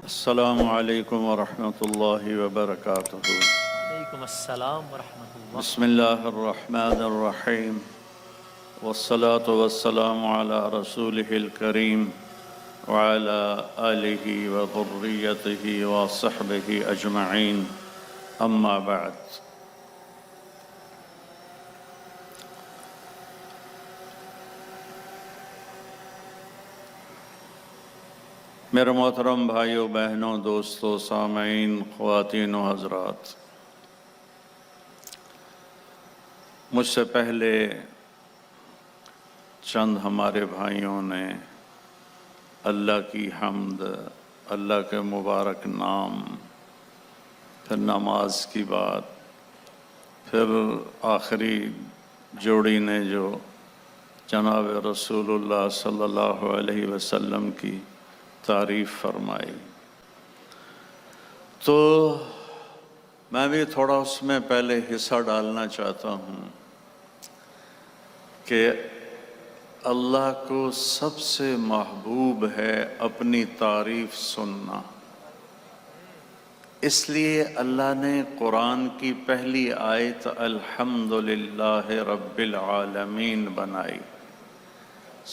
السلام علیکم ورحمۃ اللہ وبرکاتہ۔ وعلیکم السلام ورحمۃ اللہ۔ بسم اللہ الرحمن الرحیم، والصلاة والسلام علی رسولہ الکریم وعلی آلہ وذریتہ وصحبہ اجمعین، اما بعد۔ میرے محترم بھائیوں، بہنوں، دوستوں، سامعین، خواتین و حضرات، مجھ سے پہلے چند ہمارے بھائیوں نے اللہ کی حمد، اللہ کے مبارک نام، پھر نماز کی بات، پھر آخری جوڑی نے جو جناب رسول اللہ صلی اللہ علیہ وسلم کی تعریف فرمائی، تو میں بھی تھوڑا اس میں پہلے حصہ ڈالنا چاہتا ہوں کہ اللہ کو سب سے محبوب ہے اپنی تعریف سننا، اس لیے اللہ نے قرآن کی پہلی آیت الحمدللہ رب العالمین بنائی۔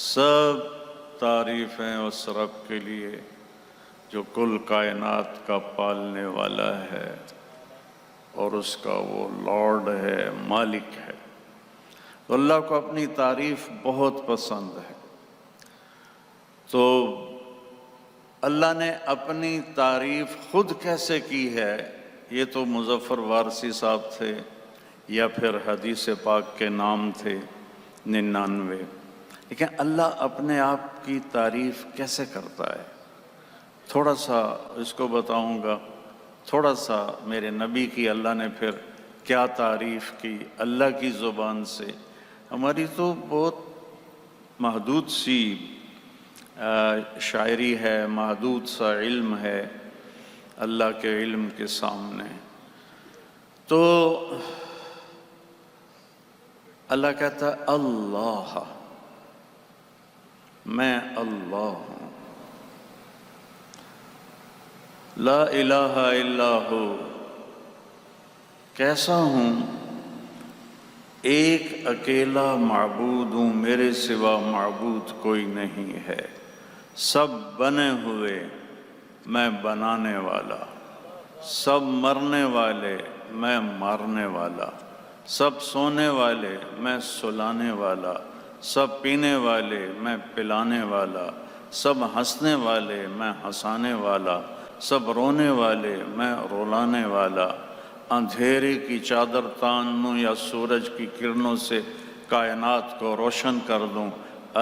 سب تعریفیں اس رب کے لیے جو کل کائنات کا پالنے والا ہے اور اس کا وہ لارڈ ہے، مالک ہے۔ تو اللہ کو اپنی تعریف بہت پسند ہے۔ تو اللہ نے اپنی تعریف خود کیسے کی ہے، یہ تو مظفر وارثی صاحب تھے یا پھر حدیث پاک کے نام تھے 99، لیکن اللہ اپنے آپ کی تعریف کیسے کرتا ہے، تھوڑا سا اس کو بتاؤں گا۔ تھوڑا سا میرے نبی کی اللہ نے پھر کیا تعریف کی اللہ کی زبان سے۔ ہماری تو بہت محدود سی شاعری ہے، محدود سا علم ہے اللہ کے علم کے سامنے۔ تو اللہ کہتا ہے اللہ، میں اللہ ہوں، لا الہ الا ہو، کیسا ہوں؟ ایک اکیلا معبود ہوں، میرے سوا معبود کوئی نہیں ہے۔ سب بنے ہوئے، میں بنانے والا، سب مرنے والے، میں مارنے والا، سب سونے والے، میں سلانے والا، سب پینے والے، میں پلانے والا، سب ہنسنے والے، میں ہنسانے والا، سب رونے والے، میں رلانے والا۔ اندھیرے کی چادر تان دوں یا سورج کی کرنوں سے کائنات کو روشن کر دوں۔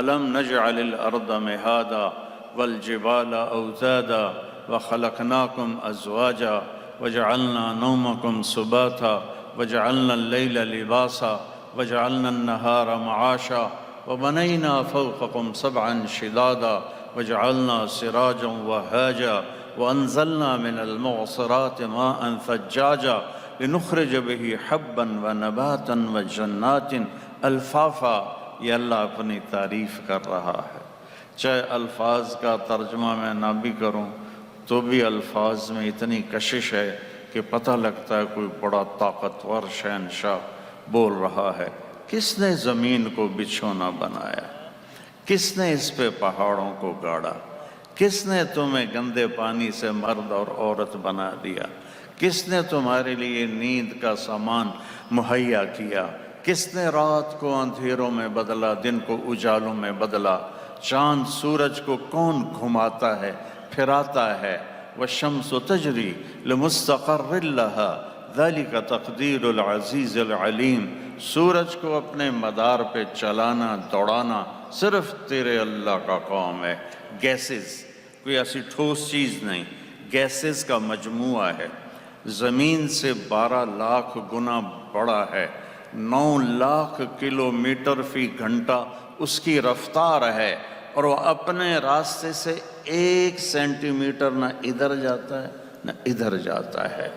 الم نجعل الارض مہادا والجبال اوتادا وخلقناکم ازواجا وجعلنا نومکم سباتا وجعلنا اللیل لباسا وجعلنا النہار معاشا وبنينا فوقكم سبعا شدادا وجعلنا سراجا وهاجا وأنزلنا من المعصرات ماء ثجاجا لنخرج به حبا ونباتا وجنات الفافا۔ یہ اللہ اپنی تعریف کر رہا ہے، چاہے الفاظ کا ترجمہ میں نہ بھی کروں تو بھی الفاظ میں اتنی کشش ہے کہ پتہ لگتا ہے کوئی بڑا طاقتور شہنشاہ بول رہا ہے۔ کس نے زمین کو بچھونا بنایا؟ کس نے اس پہ پہاڑوں کو گاڑا؟ کس نے تمہیں گندے پانی سے مرد اور عورت بنا دیا؟ کس نے تمہارے لیے نیند کا سامان مہیا کیا؟ کس نے رات کو اندھیروں میں بدلا، دن کو اجالوں میں بدلا؟ چاند سورج کو کون گھماتا ہے، پھراتا ہے؟ والشمس تجری لمستقر لها ذلك تقدیر العزیز العلیم۔ سورج کو اپنے مدار پہ چلانا، دوڑانا صرف تیرے اللہ کا کام ہے۔ گیسز کوئی ایسی ٹھوس چیز نہیں، گیسز کا مجموعہ ہے، زمین سے 12 لاکھ گنا بڑا ہے، 9 لاکھ کلومیٹر فی گھنٹہ اس کی رفتار ہے، اور وہ اپنے راستے سے 1 سینٹی میٹر نہ ادھر جاتا ہے نہ ادھر جاتا ہے۔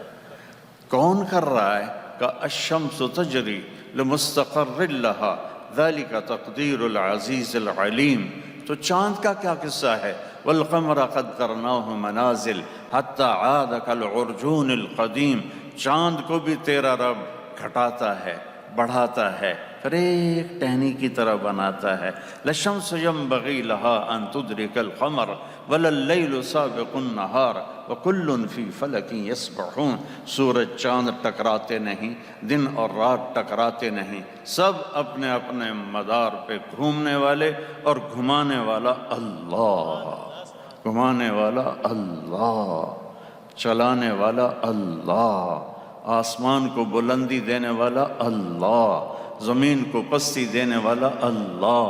کون کر رہا ہے؟ کہ الشمس تجری لمستقر لہا ذالک تقدیر العزیز العلیم۔ تو چاند کا کیا قصہ ہے؟ والقمر قدرناہ منازل حتی عاد کالعرجون القدیم، چاند کو بھی تیرا رب گھٹاتا ہے، بڑھاتا ہے، پھر ایک ٹہنی کی طرح بناتا ہے۔ للشمس ينبغي لها ان تدرك القمر ولا الليل سابق النهار وكل في فلك يسبحون۔ سورج چاند ٹکراتے نہیں، دن اور رات ٹکراتے نہیں، سب اپنے اپنے مدار پہ گھومنے والے، اور گھمانے والا اللہ، گھمانے والا اللہ، چلانے والا اللہ، آسمان کو بلندی دینے والا اللہ، زمین کو پستی دینے والا اللہ،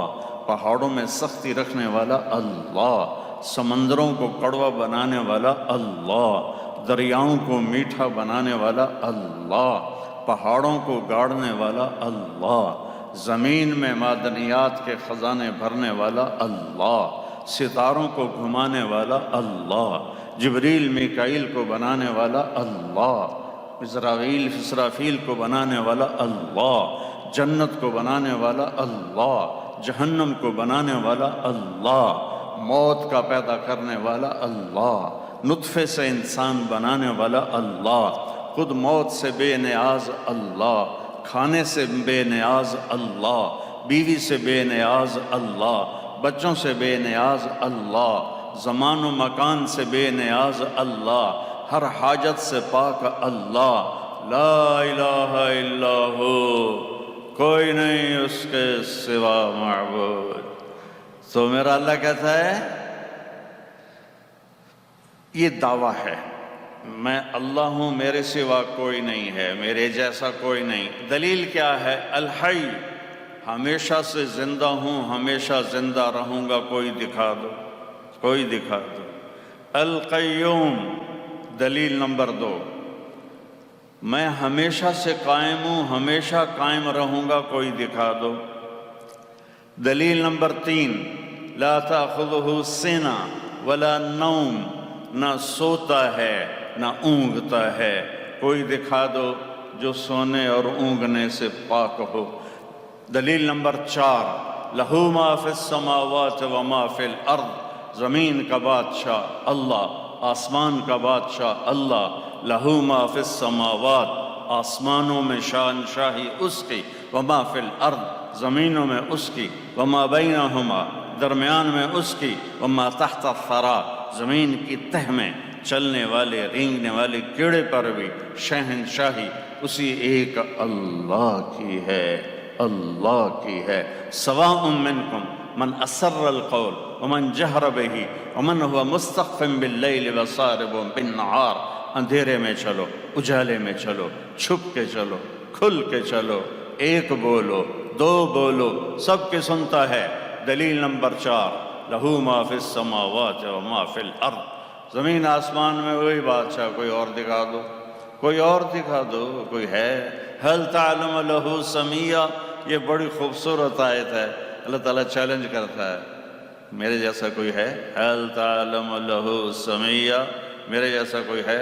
پہاڑوں میں سختی رکھنے والا اللہ، سمندروں کو کڑوا بنانے والا اللہ، دریاؤں کو میٹھا بنانے والا اللہ، پہاڑوں کو گاڑنے والا اللہ، زمین میں معدنیات کے خزانے بھرنے والا اللہ، ستاروں کو گھمانے والا اللہ، جبریل میکائیل کو بنانے والا اللہ، اسرافیل کو بنانے والا اللہ، جنت کو بنانے والا اللہ، جہنم کو بنانے والا اللہ، موت کا پیدا کرنے والا اللہ، نطفے سے انسان بنانے والا اللہ، خود موت سے بے نیاز اللہ، کھانے سے بے نیاز اللہ، بیوی سے بے نیاز اللہ، بچوں سے بے نیاز اللہ، زمان و مکان سے بے نیاز اللہ، ہر حاجت سے پاک اللہ، لا الہ الا ہو، کوئی نہیں اس کے سوا معبود۔ تو میرا اللہ کہتا ہے یہ دعویٰ ہے، میں اللہ ہوں، میرے سوا کوئی نہیں ہے، میرے جیسا کوئی نہیں۔ دلیل کیا ہے؟ الحی، ہمیشہ سے زندہ ہوں، ہمیشہ زندہ رہوں گا، کوئی دکھا دو، کوئی دکھا دو۔ القیوم، دلیل نمبر 2، میں ہمیشہ سے قائم ہوں، ہمیشہ قائم رہوں گا، کوئی دکھا دو۔ دلیل نمبر 3، لا تأخذہ سنہ ولا نوم، نہ سوتا ہے نہ اونگتا ہے، کوئی دکھا دو جو سونے اور اونگنے سے پاک ہو۔ دلیل نمبر 4، لہو ما فی السماوات وما فی الارض، زمین کا بادشاہ اللہ، آسمان کا بادشاہ اللہ، لہو ما فی السماوات، آسمانوں میں شاہنشاہی اس کی، وما فی الارض، زمینوں میں اس کی، وما بینہما، درمیان میں اس کی، وما تحت الثری، زمین کی تہ میں چلنے والے رینگنے والے کیڑے پر بھی شہنشاہی اسی ایک اللہ کی ہے، اللہ کی ہے۔ سواء منکم من اسر القول ومن جہر بہ ومن هو مستخف باللیل وسارب بالنہار، اندھیرے میں چلو، اجالے میں چلو، چھپ کے چلو، کھل کے چلو، ایک بولو، دو بولو، سب کے سنتا ہے۔ دلیل نمبر 4، لہو ما فی السماوات وما فی الارض، زمین آسمان میں وہی بادشاہ، کوئی اور دکھا دو، کوئی اور دکھا دو، کوئی ہے؟ هل تعلم له سمیہ، یہ بڑی خوبصورت آیت ہے، اللہ تعالیٰ چیلنج کرتا ہے، میرے جیسا کوئی ہے؟ هل تعلم له سمیہ، میرے جیسا کوئی ہے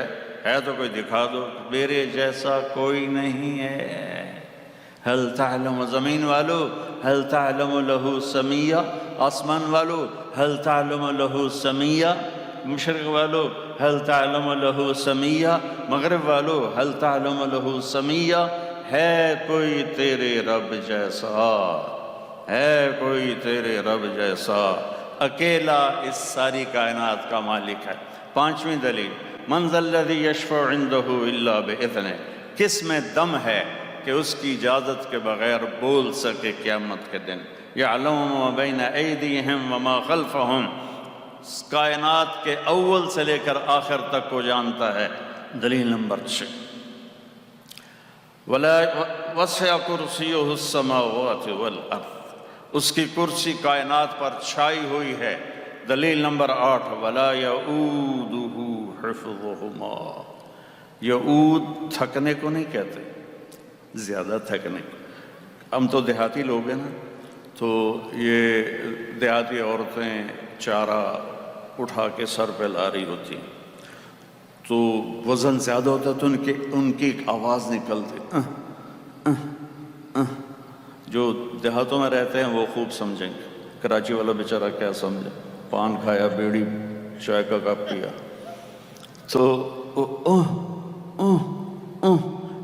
تو کوئی دکھا دو، میرے جیسا کوئی نہیں ہے۔ هل تعلم، زمین والو، هل تعلم له سمیہ، آسمان والو، هل تعلم له سمیہ، مشرق والو، هل تعلم له سمیہ، مغرب والو، هل تعلم له سمیہ، ہے کوئی تیرے رب جیسا، ہے کوئی تیرے رب جیسا، اکیلا اس ساری کائنات کا مالک ہے۔ 5ویں دلیل، من ذا الذی یشفع عندہ الا باذنہ، کس میں دم ہے کہ اس کی اجازت کے بغیر بول سکے قیامت کے دن۔ یعلم ما بین ایدیہم وما خلفہم، کائنات کے اول سے لے کر آخر تک کو جانتا ہے۔ دلیل نمبر 6، وسع کرسیہ السماوات والارض، اس کی کرسی کائنات پر چھائی ہوئی ہے۔ دلیل نمبر 8، ولا یعودہ حفظہما، یعود تھکنے کو نہیں کہتے، زیادہ تھکنے کو۔ ہم تو دیہاتی لوگ ہیں نا، تو یہ دیہاتی عورتیں چارہ اٹھا کے سر پہ لا رہی ہوتی ہیں، تو وزن زیادہ ہوتا ہے تو ان کی ایک آواز نکلتی، جو دیہاتوں میں رہتے ہیں وہ خوب سمجھیں گے، کراچی والا بیچارہ کیا سمجھے، پان کھایا، بیڑی چائے کا کپ پیا، تو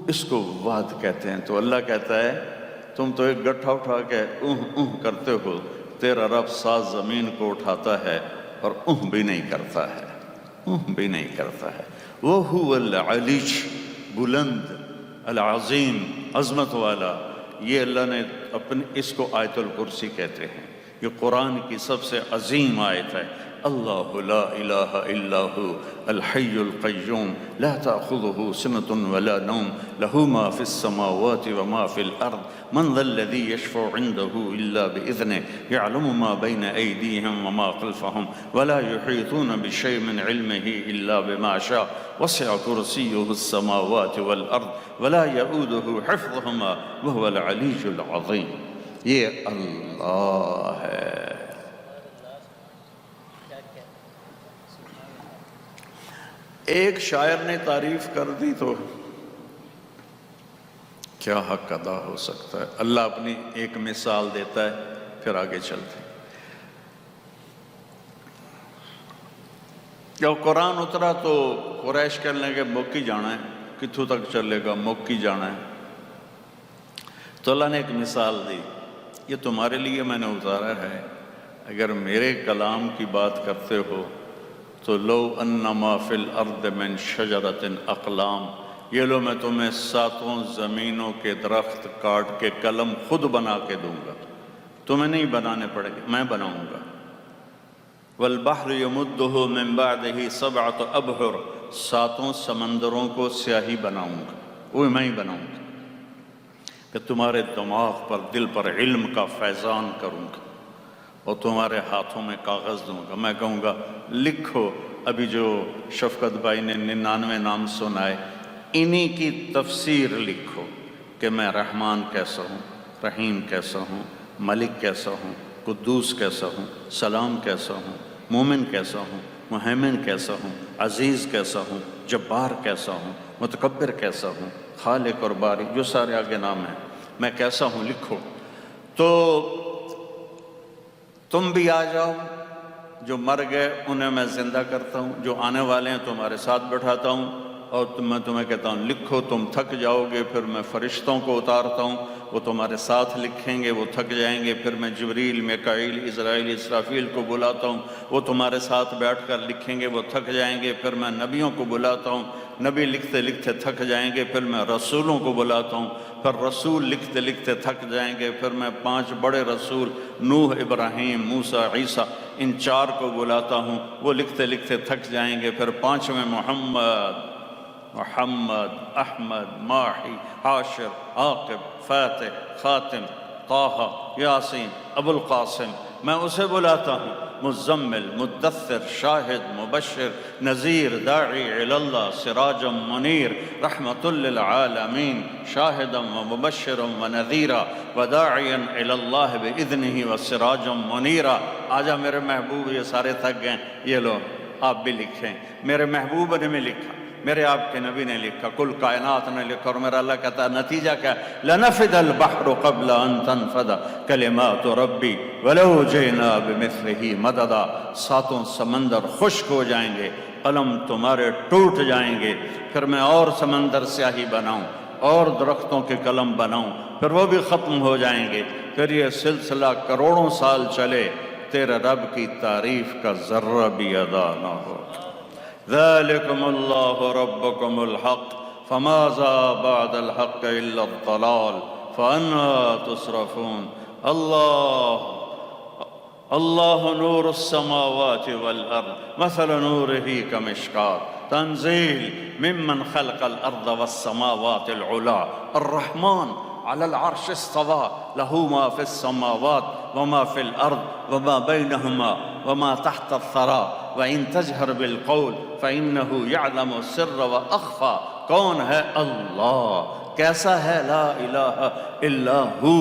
اس کو واد کہتے ہیں۔ تو اللہ کہتا ہے تم تو ایک گٹھا اٹھا کے کرتے ہو، تیرا رب 7 زمین کو اٹھاتا ہے اور بھی نہیں کرتا ہے، بھی نہیں کرتا ہے۔ وَهُوَ الْعَلِيُّ، بلند، العظیم، عظمت والا۔ یہ اللہ نے اس کو آیت الکرسی کہتے ہیں، یہ قرآن کی سب سے عظیم آیت ہے۔ اللہ لا الہ الا ہو الحی القیوم لا تأخذہ سنۃ ولا نوم لہ ما فی السماوات وما فی الارض من ذا الذی یشفع عنده الا بإذنہ یعلم ما بین ایدیہم وما خلفہم ولا یحیطون بشیء من علمہ الا بما شاء وسع کرسیہ السماوات والارض ولا یؤودہ حفظہما وہو العلی العظیم۔ یہ اللہ ہے۔ ایک شاعر نے تعریف کر دی تو کیا حق ادا ہو سکتا ہے۔ اللہ اپنی ایک مثال دیتا ہے، پھر آگے چلتے ہیں۔ جب قرآن اترا تو قریش کہنے لگے موکی جانا ہے، کتھوں تک چلے گا، موکی جانا ہے۔ تو اللہ نے ایک مثال دی، یہ تمہارے لیے میں نے اتارا ہے، اگر میرے کلام کی بات کرتے ہو تو لو انما فی الارض من شجرۃ اقلام، یہ لو میں تمہیں 7 زمینوں کے درخت کاٹ کے قلم خود بنا کے دوں گا، تمہیں نہیں بنانے پڑے گا، میں بناؤں گا۔ والبحر یمدہ من بعدہ 7 ابحر، 7 سمندروں کو سیاہی بناؤں گا، وہ میں ہی بناؤں گا، کہ تمہارے دماغ پر، دل پر علم کا فیضان کروں گا، اور تمہارے ہاتھوں میں کاغذ دوں گا، میں کہوں گا لکھو۔ ابھی جو شفقت بھائی نے 99 نام سنائے، انہی کی تفسیر لکھو کہ میں رحمان کیسا ہوں، رحیم کیسا ہوں، ملک کیسا ہوں، قدوس کیسا ہوں، سلام کیسا ہوں، مومن کیسا ہوں، مہیمن کیسا ہوں، عزیز کیسا ہوں، جبار کیسا ہوں، متکبر کیسا ہوں، خالق اور باری، جو سارے آگے نام ہیں، میں کیسا ہوں لکھو۔ تو تم بھی آ جاؤ، جو مر گئے انہیں میں زندہ کرتا ہوں، جو آنے والے ہیں تمہارے ساتھ بٹھاتا ہوں، اور میں تمہیں کہتا ہوں لکھو، تم تھک جاؤ گے، پھر میں فرشتوں کو اتارتا ہوں، وہ تمہارے ساتھ لکھیں گے، وہ تھک جائیں گے، پھر میں جبریل، میکائیل، اسرائیل، اسرافیل کو بلاتا ہوں، وہ تمہارے ساتھ بیٹھ کر لکھیں گے، وہ تھک جائیں گے، پھر میں نبیوں کو بلاتا ہوں، نبی لکھتے لکھتے تھک جائیں گے، پھر میں رسولوں کو بلاتا ہوں، پھر رسول لکھتے لکھتے تھک جائیں گے، پھر میں 5 بڑے رسول نوح، ابراہیم، موسیٰ، عیسیٰ، ان 4 کو بلاتا ہوں، وہ لکھتے لکھتے تھک جائیں گے، پھر 5ویں محمد، احمد، ماحی، حاشر، عاقب، فاتح، خاتم، طٰہٰ، یاسین، ابو القاسم، میں اسے بلاتا ہوں، مزمل، مدثر، شاہد، مبشر، نذیر، داعی اللہ، سراجا منیر، رحمت للعالمین، شاہدا ومبشرا ونذیرا وداعیا اللہ بإذنہ وسراجا منیرا۔ آجا میرے محبوب، یہ سارے تھک گئے، یہ لو آپ بھی لکھیں۔ میرے محبوب نے بھی لکھا، میرے آپ کے نبی نے لکھا، کل کائنات نے لکھا، اور میرا اللہ کہتا ہے نتیجہ کیا؟ لَنَفِدَ الْبَحْرُ قَبْلَ أَن تَنْفَدَ كَلِمَاتُ رَبِّي وَلَوْ جِئْنَا بِمِثْلِهِ مَدَدًا۔ 7 سمندر خشک ہو جائیں گے، قلم تمہارے ٹوٹ جائیں گے، پھر میں اور سمندر سیاہی بناؤں، اور درختوں کے قلم بناؤں، پھر وہ بھی ختم ہو جائیں گے، پھر یہ سلسلہ کروڑوں سال چلے، تیرے رب کی تعریف کا ذرہ بھی ادا نہ ہو۔ ذَلِكُمُ اللَّهُ رَبُّكُمُ الْحَقُّ فَمَاذَا بَعْدَ الْحَقِّ إِلَّا الضَّلَالُ فَأَنَّىٰ تُصْرَفُونَ۔ اللہ نور السماوات والارض مثل نورہ کمشکاۃ تنزیل ممن خلق الارض والسماوات العلا الرحمن على العرش استوى له ما في السماوات وما في الارض وما بينهما وما تحت الثرى وان تجهر بالقول فانه يعلم السر واخفى۔ کون ہے اللہ؟ کیسا ہے؟ لا الہ الا ہو۔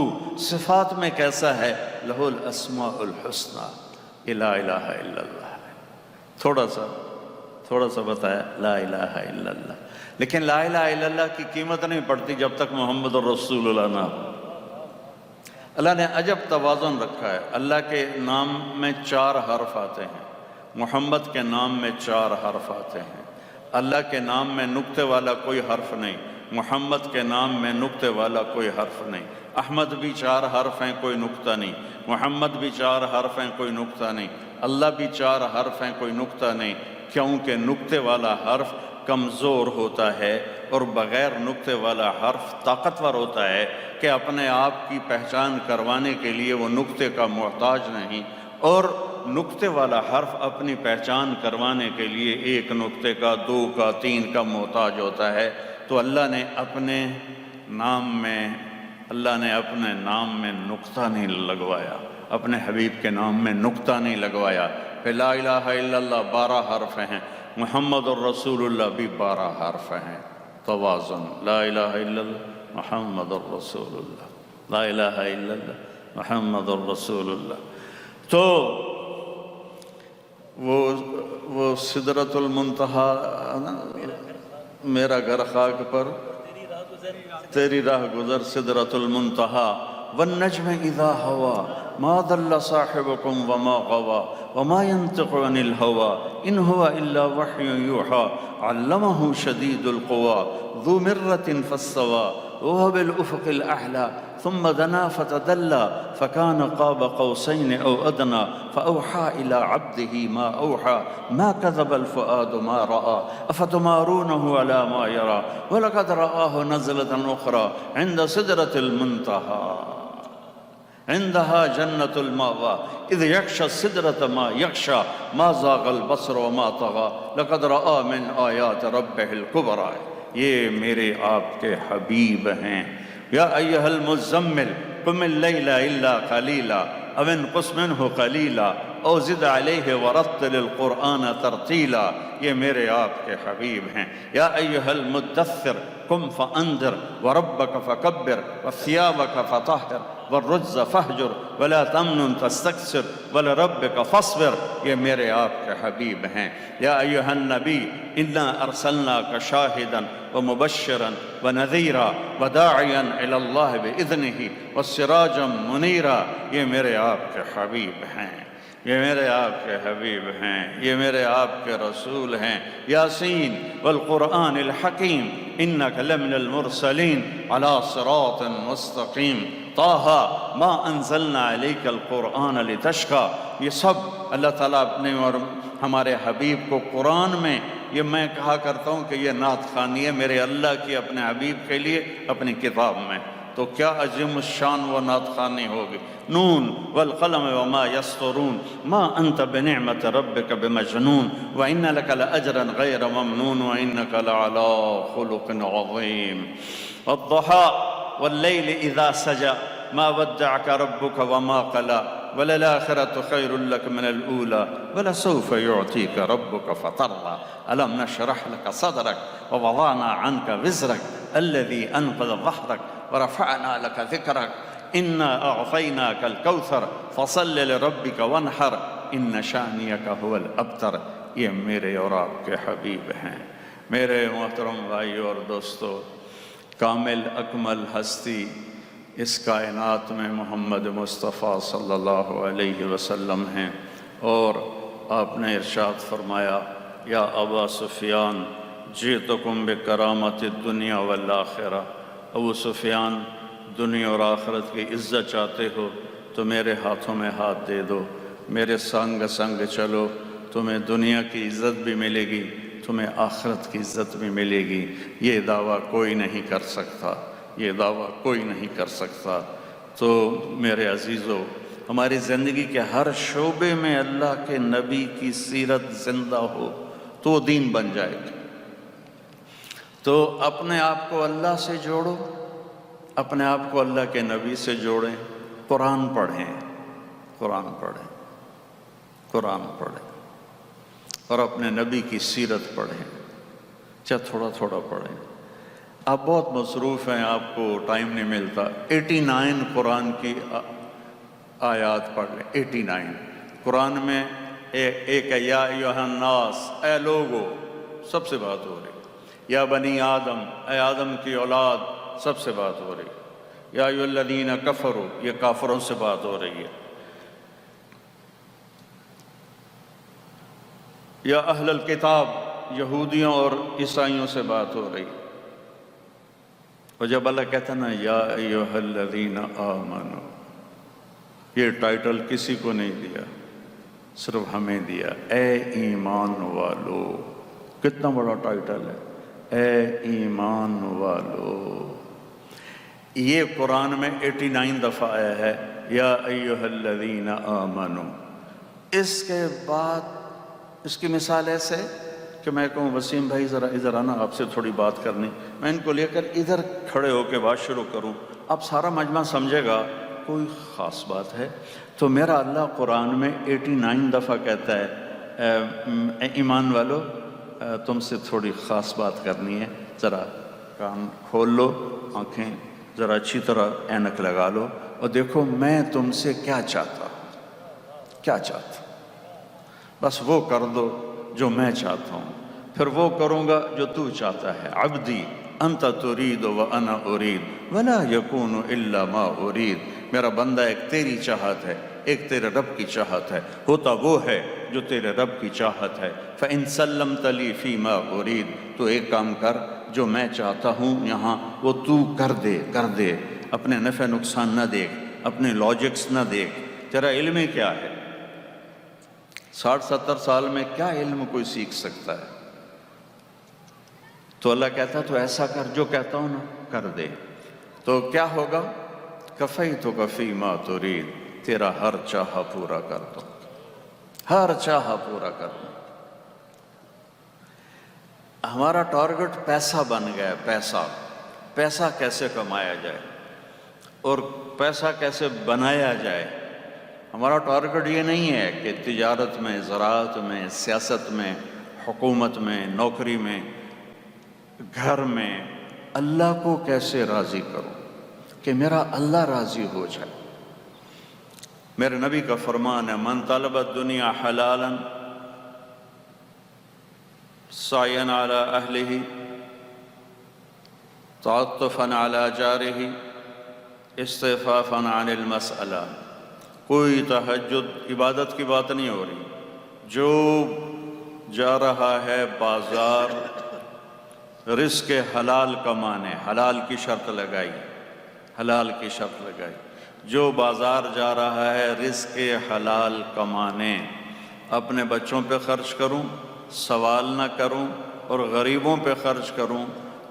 صفات میں کیسا ہے؟ لہ الاسماء الحسنى، لا الہ الا اللہ۔ تھوڑا سا بتایا لا الہ الا اللہ، لیکن لا الہ الا اللہ کی قیمت نہیں پڑتی جب تک محمد الرسول اللہ نہ ہو۔ اللہ نے عجب توازن رکھا ہے۔ اللہ کے نام میں 4 حرف آتے ہیں، محمد کے نام میں 4 حرف آتے ہیں۔ اللہ کے نام میں نقطے والا کوئی حرف نہیں، محمد کے نام میں نقطے والا کوئی حرف نہیں۔ احمد بھی 4 حرف ہیں، کوئی نقطہ نہیں۔ محمد بھی 4 حرف ہیں، کوئی نقطہ نہیں۔ اللہ بھی 4 حرف ہیں، کوئی نقطہ نہیں، کیونکہ نقطے والا حرف کمزور ہوتا ہے اور بغیر نقطے والا حرف طاقتور ہوتا ہے کہ اپنے آپ کی پہچان کروانے کے لیے وہ نقطے کا محتاج نہیں، اور نقطے والا حرف اپنی پہچان کروانے کے لیے 1 نقطے کا، 2 کا، 3 کا محتاج ہوتا ہے۔ تو اللہ نے اپنے نام میں نقطہ نہیں لگوایا، اپنے حبیب کے نام میں نقطہ نہیں لگوایا۔ پھر لا الہ الا اللہ 12 حرف ہیں، محمد الرسول اللہ بھی 12 حرف ہیں۔ توازن، لا الہ الا اللہ محمد الرسول اللہ، لا الہ الا اللہ محمد الرسول اللہ۔ تو وہ سدرۃ المنتہا، میرا گھر خاک پر تیری راہ گزر سدرۃ المنتہا، والنجم اذا ہوا ما ضل صاحبکم وما غوا وما ينطق عن الهوى ان هو الا وحی یوحى علمہ شدید القوى ذو مرة فاستوى وهو بالافق الاعلى ثم دنا فتدلى فكان قاب قوسين او ادنى فاوحى الى عبده ما اوحى ما كذب الفؤاد ما راى افتمارونه على ما يرى ولقد رآه نزلة اخرى عند سدرة المنتهى عندها جنة المأوى إذ يغشى السدرة ما يغشى ما زاغ البصر وما طغى لقد رأى من آيات ربه الكبرى۔ یہ میرے آپ کے حبیب ہیں۔ یا ایہا المزمل قم اللیل الا قلیلا او انقص منہ قلیلا او زد علیہ ورتل القرآن ترتیلا، یہ میرے آپ کے حبیب ہیں۔ یا ایہا المدثر قم فانذر وربک فکبر وثیابک فطہر والرجز فہجر ولا تمنن تستکثر ولربک فاصبر، یہ میرے آپ کے حبیب ہیں۔ یا ایہا النبی انا ارسلناک شاہدا ومبشرا ونذیرا وداعیا الی اللہ باذنہ وسراجا منیرا، یہ میرے آپ کے حبیب ہیں، یہ میرے آپ کے حبیب ہیں، یہ میرے آپ کے رسول ہیں۔ یاسین والقرآن الحکیم انک لمن المرسلین علی صراط مستقیم طٰہٰ ما انزلنا علیک القرآن لتشقیٰ، یہ سب اللہ تعالیٰ اپنے اور ہمارے حبیب کو قرآن میں، یہ میں کہا کرتا ہوں کہ یہ نعت خوانی ہے میرے اللہ کی اپنے حبیب کے لیے اپنی کتاب میں، تو کیا عظیم الشان وہ نعت خوانی ہوگی۔ نون والقلم وما یسطرون ما انت بنعمت ربک بمجنون وان لک لاجرا غیر ممنون وانک لعلی خلق عظیم۔ والضحى واللیل اذا سجى ما ودعك ربك وما قلى وللآخرة خير لك من الأولى ولسوف يعطيك ربك فترضى ألم نشرح لك صدرك ووضعنا عنك وزرك الذي أنقض ظهرك ورفعنا لك ذكرك إنا أعطيناك الكوثر فصل لربك وانحر إن شانئك هو الأبتر، یہ میرے اور آپ کے حبیب ہیں۔ میرے محترم بھائیو اور دوستو، کامل اکمل ہستی اس کائنات میں محمد مصطفیٰ صلی اللہ علیہ وسلم ہیں، اور آپ نے ارشاد فرمایا یا ابا سفیان جئتکم بکرامت الدنیا والآخرہ، ابو سفیان دنیا اور آخرت کی عزت چاہتے ہو تو میرے ہاتھوں میں ہاتھ دے دو، میرے سنگ سنگ چلو، تمہیں دنیا کی عزت بھی ملے گی، تمہیں آخرت کی عزت بھی ملے گی۔ یہ دعویٰ کوئی نہیں کر سکتا، یہ دعویٰ کوئی نہیں کر سکتا۔ تو میرے عزیزو، ہماری زندگی کے ہر شعبے میں اللہ کے نبی کی سیرت زندہ ہو تو دین بن جائے گا۔ تو اپنے آپ کو اللہ سے جوڑو، اپنے آپ کو اللہ کے نبی سے جوڑیں، قرآن پڑھیں، قرآن پڑھیں، قرآن پڑھیں، اور اپنے نبی کی سیرت پڑھیں، چاہے تھوڑا تھوڑا پڑھیں۔ آپ بہت مصروف ہیں، آپ کو ٹائم نہیں ملتا۔ 89 قرآن کی آیات پڑھ لیں، 89 قرآن میں ایک ہے یا ایھا الناس، اے لوگو، سب سے بات ہو رہی، یا بنی آدم، اے آدم کی اولاد، سب سے بات ہو رہی۔ یا ایھا الذین کفروا، یہ کافروں سے بات ہو رہی ہے. یا اہل الکتاب، یہودیوں اور عیسائیوں سے بات ہو رہی ہے. اور جب اللہ کہتا نا یا ایھا الذین آمنوا، یہ ٹائٹل کسی کو نہیں دیا، صرف ہمیں دیا. اے ایمان والو، کتنا بڑا ٹائٹل ہے، اے ایمان والو. یہ قرآن میں 89 دفعہ آیا ہے یا ایھا الذین آمنوا. اس کے بعد اس کی مثال ایسے کہ میں کہوں وسیم بھائی ذرا ادھر آنا، آپ سے تھوڑی بات کرنی. میں ان کو لے کر ادھر کھڑے ہو کے بات شروع کروں، اب سارا مجمع سمجھے گا کوئی خاص بات ہے. تو میرا اللہ قرآن میں 89 دفعہ کہتا ہے اے ایمان والو، تم سے تھوڑی خاص بات کرنی ہے، ذرا کان کھول لو، آنکھیں ذرا اچھی طرح اینک لگا لو اور دیکھو میں تم سے کیا چاہتا ہوں، کیا چاہتا ہوں. بس وہ کر دو جو میں چاہتا ہوں، پھر وہ کروں گا جو تو چاہتا ہے. عبدی انت ترید وانا ارید ولا یکون الا ما ارید. میرا بندہ ایک تیری چاہت ہے، ایک تیرے رب کی چاہت ہے، ہوتا وہ ہے جو تیرے رب کی چاہت ہے. فإن سلمت لی فیما ارید، تو ایک کام کر، جو میں چاہتا ہوں یہاں وہ تو کر دے، کر دے. اپنے نفع نقصان نہ دیکھ، اپنے لاجکس نہ دیکھ. تیرا علم ہی کیا ہے؟ 60-70 سال میں کیا علم کوئی سیکھ سکتا ہے؟ تو اللہ کہتا تو ایسا کر، جو کہتا ہوں نا کر دے. تو کیا ہوگا؟ کفیتک فیما ترید، تیرا ہر چاہا پورا کر دو، ہر چاہا پورا کر دو. ہمارا ٹارگٹ پیسہ بن گیا. پیسہ کیسے کمایا جائے اور پیسہ کیسے بنایا جائے. ہمارا ٹارگٹ یہ نہیں ہے کہ تجارت میں، زراعت میں، سیاست میں، حکومت میں، نوکری میں، گھر میں اللہ کو کیسے راضی کروں کہ میرا اللہ راضی ہو جائے. میرے نبی کا فرمان ہے من طلب الدنیا حلالا سعیا علی اہلہ تعطفا علی جارہ استعفافا عن المسئلہ. کوئی تہجد عبادت کی بات نہیں ہو رہی. جو جا رہا ہے بازار رزق حلال کمانے، حلال کی شرط لگائی، حلال کی شرط لگائی. جو بازار جا رہا ہے رزق حلال کمانے، اپنے بچوں پہ خرچ کروں، سوال نہ کروں اور غریبوں پہ خرچ کروں،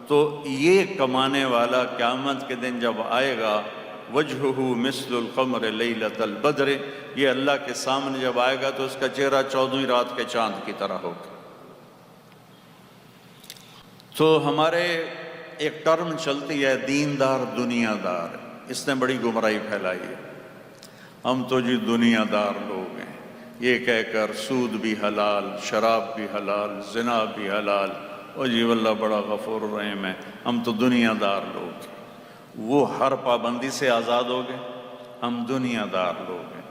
تو یہ کمانے والا قیامت کے دن جب آئے گا وجہہ مثل القمر لیلۃ البدر، یہ اللہ کے سامنے جب آئے گا تو اس کا چہرہ 14ویں رات کے چاند کی طرح ہوگا. تو ہمارے ایک ٹرم چلتی ہے دیندار دنیا دار. اس نے بڑی گمراہی پھیلائی ہے. ہم تو جی دنیا دار لوگ ہیں، یہ کہہ کر سود بھی حلال، شراب بھی حلال، زنا بھی حلال، اور جی واللہ بڑا غفور الرحیم ہے، ہم تو دنیا دار لوگ ہیں. وہ ہر پابندی سے آزاد ہو گئے. ہم دنیا دار لوگ ہیں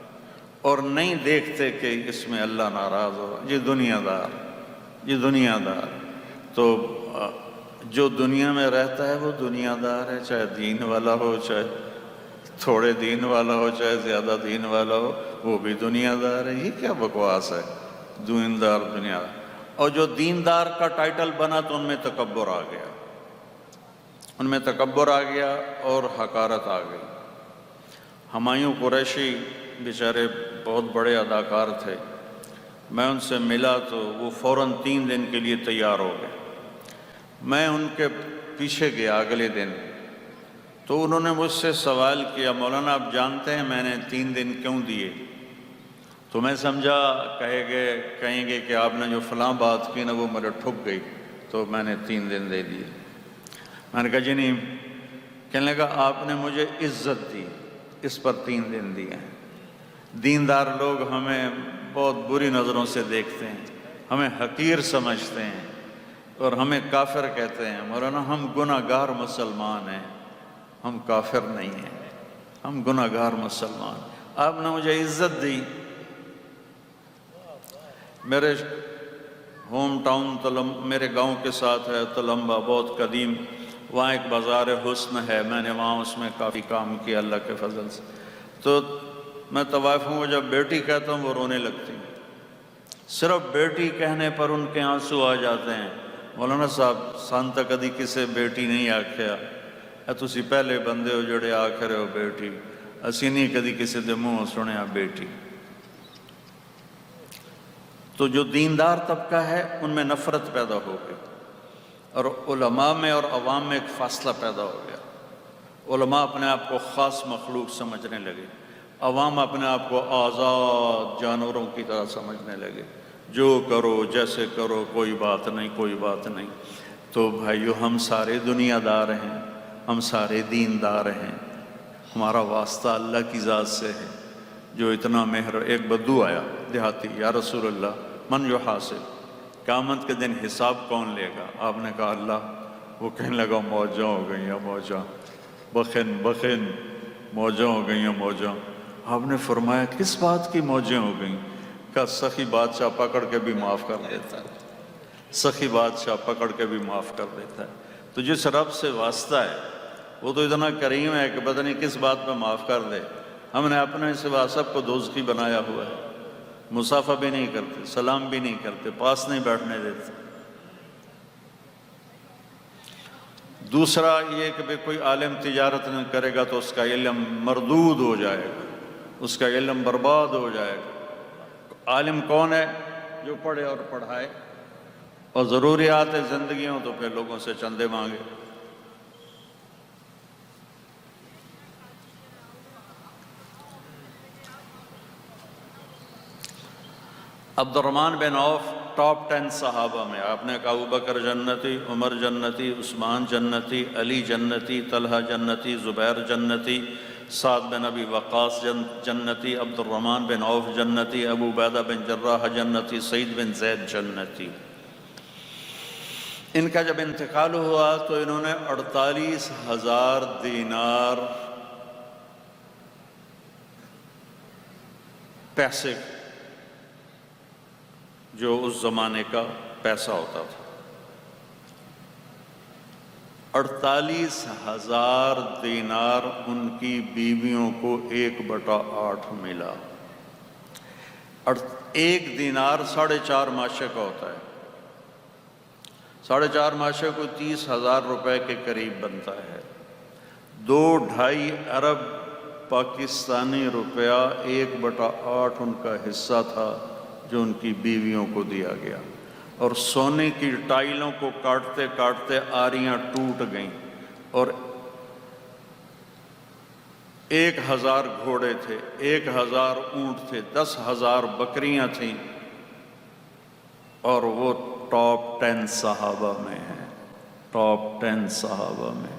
اور نہیں دیکھتے کہ اس میں اللہ ناراض ہو. جی دنیا دار، جی دنیا دار. تو جو دنیا میں رہتا ہے وہ دنیا دار ہے، چاہے دین والا ہو، چاہے تھوڑے دین والا ہو، چاہے زیادہ دین والا ہو، وہ بھی دنیا دار ہے. یہ کیا بکواس ہے، دیندار دنیا دار. اور جو دیندار کا ٹائٹل بنا تو ان میں تکبر آ گیا، ان میں تکبر آ گیا اور حقارت آ گئی. ہمایوں قریشی بیچارے بہت بڑے اداکار تھے. میں ان سے ملا تو وہ فوراً 3 دن کے لیے تیار ہو گئے. میں ان کے پیچھے گیا اگلے دن، تو انہوں نے مجھ سے سوال کیا مولانا آپ جانتے ہیں میں نے 3 دن کیوں دیے؟ تو میں سمجھا کہیں گے کہ آپ نے جو فلاں بات کی نا وہ میرے ٹھک گئی تو میں نے 3 دن دے دیے. میں نے کہا جی نہیں. کہنے لگا آپ نے مجھے عزت دی، اس پر 3 دن دیے ہیں. دیندار لوگ ہمیں بہت بری نظروں سے دیکھتے ہیں، ہمیں حقیر سمجھتے ہیں اور ہمیں کافر کہتے ہیں. مولانا ہم گناہ گار مسلمان ہیں، ہم کافر نہیں ہیں، ہم گناہ گار مسلمان. آپ نے مجھے عزت دی. میرے ہوم ٹاؤن میرے گاؤں کے ساتھ ہے تلمبا، بہت قدیم وہاں ایک بازار حسن ہے، میں نے وہاں اس میں کافی کام کیا اللہ کے فضل سے۔ تو میں طوائفوں کو جب بیٹی کہتا ہوں وہ رونے لگتی ہیں، صرف بیٹی کہنے پر ان کے آنسو آ جاتے ہیں۔ مولانا صاحب سان تا کدی کسے بیٹی نہیں آکھیا، تسی پہلے بندے ہو جڑے آکھ رہے ہو بیٹی، اسی نہیں کدی کسی دے منہ سنیا بیٹی۔ تو جو دیندار طبقہ ہے ان میں نفرت پیدا ہو گئی، اور علماء میں اور عوام میں ایک فاصلہ پیدا ہو گیا۔ علماء اپنے آپ کو خاص مخلوق سمجھنے لگے، عوام اپنے آپ کو آزاد جانوروں کی طرح سمجھنے لگے، جو کرو جیسے کرو کوئی بات نہیں، کوئی بات نہیں۔ تو بھائیو، ہم سارے دنیا دار ہیں، ہم سارے دیندار ہیں، ہمارا واسطہ اللہ کی ذات سے ہے جو اتنا مہر۔ ایک بدو آیا دیہاتی، یا رسول اللہ من یحاسب، قیامت کے دن حساب کون لے گا؟ آپ نے کہا اللہ۔ وہ کہنے لگا موجاں ہو گئی ہیں موجاں، بخن بخن موجاں ہو گئی ہیں موجاں۔ آپ نے فرمایا کس بات کی موجیں ہو گئیں؟ کہا سخی بادشاہ پکڑ کے بھی معاف کر دیتا ہے، سخی بادشاہ پکڑ کے بھی معاف کر دیتا ہے۔ تو جس رب سے واسطہ ہے وہ تو اتنا کریم ہے کہ پتہ نہیں کس بات پہ معاف کر دے۔ ہم نے اپنے سوا سب کو دوزخی بنایا ہوا ہے، مصافحہ بھی نہیں کرتے، سلام بھی نہیں کرتے، پاس نہیں بیٹھنے دیتے۔ دوسرا یہ کہ کوئی عالم تجارت نہیں کرے گا تو اس کا علم مردود ہو جائے گا، اس کا علم برباد ہو جائے گا۔ عالم کون ہے؟ جو پڑھے اور پڑھائے، اور ضروریات زندگی ہوں تو پھر لوگوں سے چندے مانگے۔ عبد الرحمن بن عوف ٹاپ 10 صحابہ میں، آپ نے کہا ابوبکر جنتی، عمر جنتی، عثمان جنتی، علی جنتی، طلحہ جنتی، زبیر جنتی، سعد بن ابی وقاص جنتی، عبد الرحمن بن عوف جنتی، ابو عبیدہ بن جراح جنتی، سعید بن زید جنتی۔ ان کا جب انتقال ہوا تو انہوں نے 48,000 دینار پیسے، جو اس زمانے کا پیسہ ہوتا تھا، 48,000 دینار ان کی بیویوں کو 1/8 ملا۔ ایک دینار 4.5 ماشے کا ہوتا ہے، 4.5 ماشے کو 30,000 روپے کے قریب بنتا ہے۔ 2-2.5 ارب پاکستانی روپیہ 1/8 ان کا حصہ تھا جو ان کی بیویوں کو دیا گیا۔ اور سونے کی ٹائلوں کو کاٹتے کاٹتے آریاں ٹوٹ گئیں، اور 1,000 گھوڑے تھے، 1,000 اونٹ تھے، 10,000 بکریاں تھیں، اور وہ ٹاپ 10 صحابہ میں ہیں، ٹاپ 10 صحابہ میں۔